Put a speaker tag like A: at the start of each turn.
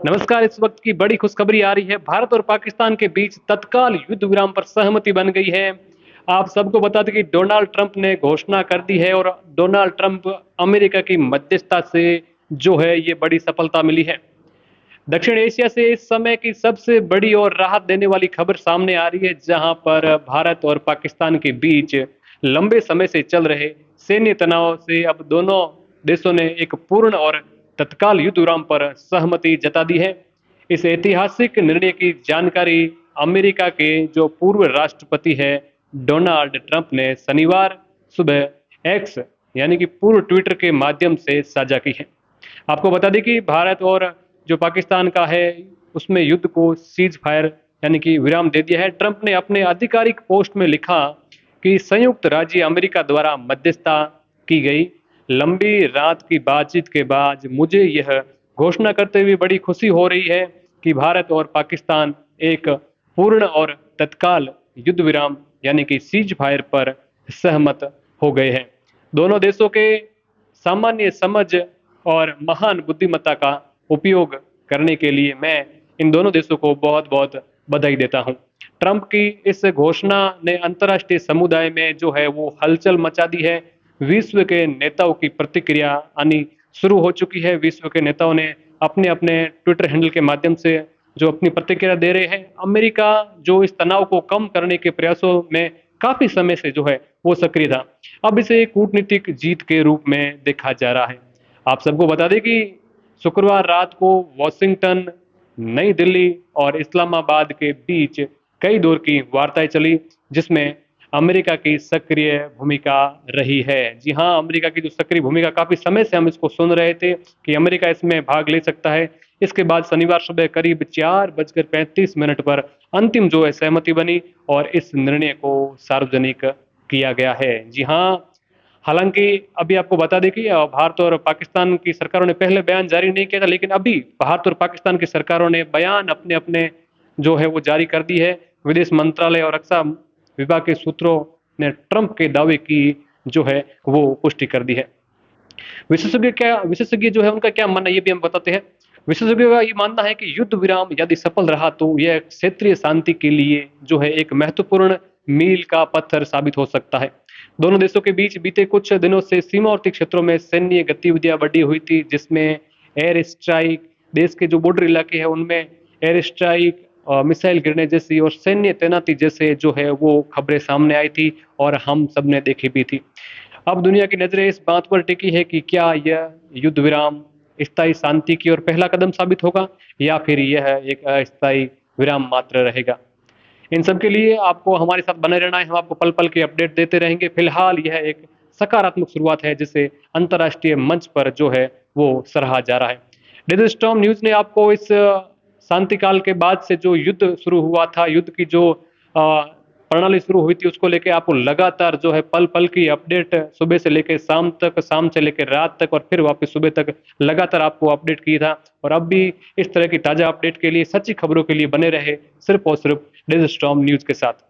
A: नमस्कार। इस वक्त की बड़ी खुशखबरी आ रही है। भारत और पाकिस्तान के बीच तत्काल युद्ध विराम पर सहमति बन गई है। आप सबको बता दें कि डोनाल्ड ट्रंप ने घोषणा कर दी है और डोनाल्ड ट्रंप अमेरिका की मध्यस्थता से जो है ये बड़ी सफलता मिली है। दक्षिण एशिया से इस समय की सबसे बड़ी और राहत देने वाली खबर सामने आ रही है, जहां पर भारत और पाकिस्तान के बीच लंबे समय से चल रहे सैन्य तनाव से अब दोनों देशों ने एक पूर्ण और तत्काल युद्ध विराम पर सहमति जता दी है। इस ऐतिहासिक निर्णय की जानकारी अमेरिका के जो पूर्व राष्ट्रपति है डोनाल्ड ट्रंप ने शनिवार सुबह एक्स यानी कि पूर्व ट्विटर के माध्यम से साझा की है। आपको बता दें कि भारत और जो पाकिस्तान का है उसमें युद्ध को सीज फायर यानी कि विराम दे दिया है। ट्रंप ने अपने आधिकारिक पोस्ट में लिखा कि संयुक्त राज्य अमेरिका द्वारा मध्यस्थता की गई लंबी रात की बातचीत के बाद मुझे यह घोषणा करते हुए बड़ी खुशी हो रही है कि भारत और पाकिस्तान एक पूर्ण और तत्काल युद्ध विराम यानी कि सीज फायर पर सहमत हो गए हैं। दोनों देशों के सामान्य समझ और महान बुद्धिमत्ता का उपयोग करने के लिए मैं इन दोनों देशों को बहुत-बहुत बधाई देता हूं। ट्रंप की इस घोषणा ने अंतर्राष्ट्रीय समुदाय में जो है वो हलचल मचा दी है। विश्व के नेताओं की प्रतिक्रिया आनी शुरू हो चुकी है। विश्व के नेताओं ने अपने-अपने ट्विटर हैंडल के माध्यम से जो अपनी प्रतिक्रिया दे रहे हैं। अमेरिका जो इस तनाव को कम करने के प्रयासों में काफी समय से जो है वो सक्रिय था। अब इसे एक कूटनीतिक जीत के रूप में देखा जा रहा है। आप सबको बता दें कि शुक्रवार रात को वॉशिंगटन, नई दिल्ली और इस्लामाबाद के बीच कई दौर की वार्ताएं चली, जिसमें अमेरिका की सक्रिय भूमिका रही है। जी हाँ, अमेरिका की जो सक्रिय भूमिका काफी समय से हम इसको सुन रहे थे कि अमेरिका इसमें भाग ले सकता है। इसके बाद शनिवार सुबह करीब 4:35 पर अंतिम जो है सहमति बनी और इस निर्णय को सार्वजनिक किया गया है। जी हाँ, हालांकि अभी आपको बता दें कि भारत और पाकिस्तान की सरकारों ने पहले बयान जारी नहीं किया था, लेकिन अभी भारत और पाकिस्तान की सरकारों ने बयान अपने-अपने जो है वो जारी कर दी है। विदेश मंत्रालय और रक्षा विभाग के सूत्रों ने ट्रंप के दावे की जो है वो पुष्टि कर दी है। विशेषज्ञ जो है उनका क्या मानना है ये भी हम बताते हैं। विशेषज्ञों का ये मानना है कि युद्ध विराम यदि सफल रहा तो यह क्षेत्रीय शांति के लिए जो है एक महत्वपूर्ण मील का पत्थर साबित हो सकता है। दोनों देशों के बीच बीते कुछ दिनों से सीमावर्ती क्षेत्रों में सैन्य गतिविधियां बढ़ी हुई थी, जिसमें एयर स्ट्राइक, देश के जो बॉर्डर इलाके हैं उनमें एयर स्ट्राइक, मिसाइल गिरने जैसी और सैन्य तैनाती जैसे जो है वो खबरें सामने आई थी और हम सबने देखी भी थी। अब दुनिया की नजरें इस बात पर टिकी है कि क्या यह युद्ध विराम स्थायी शांति की ओर पहला कदम साबित होगा या फिर यह एक अस्थायी विराम मात्र रहेगा। इन सब के लिए आपको हमारे साथ बने रहना है। हम आपको पल-पल की अपडेट देते रहेंगे। फिलहाल यह एक सकारात्मक शुरुआत है, जिसे अंतर्राष्ट्रीय मंच पर जो है वो सराहा जा रहा है। डेज़ स्टॉर्म न्यूज़ ने आपको इस शांति काल के बाद से जो युद्ध शुरू हुआ था, युद्ध की जो प्रणाली शुरू हुई थी, उसको लेके आपको लगातार जो है पल-पल की अपडेट सुबह से लेके शाम तक, शाम से लेके रात तक और फिर वापस सुबह तक लगातार आपको अपडेट किया था। और अब भी इस तरह की ताज़ा अपडेट के लिए, सच्ची खबरों के लिए बने रहे सिर्फ़ और सिर्फ़ डेज़ स्टॉर्म न्यूज़ के साथ।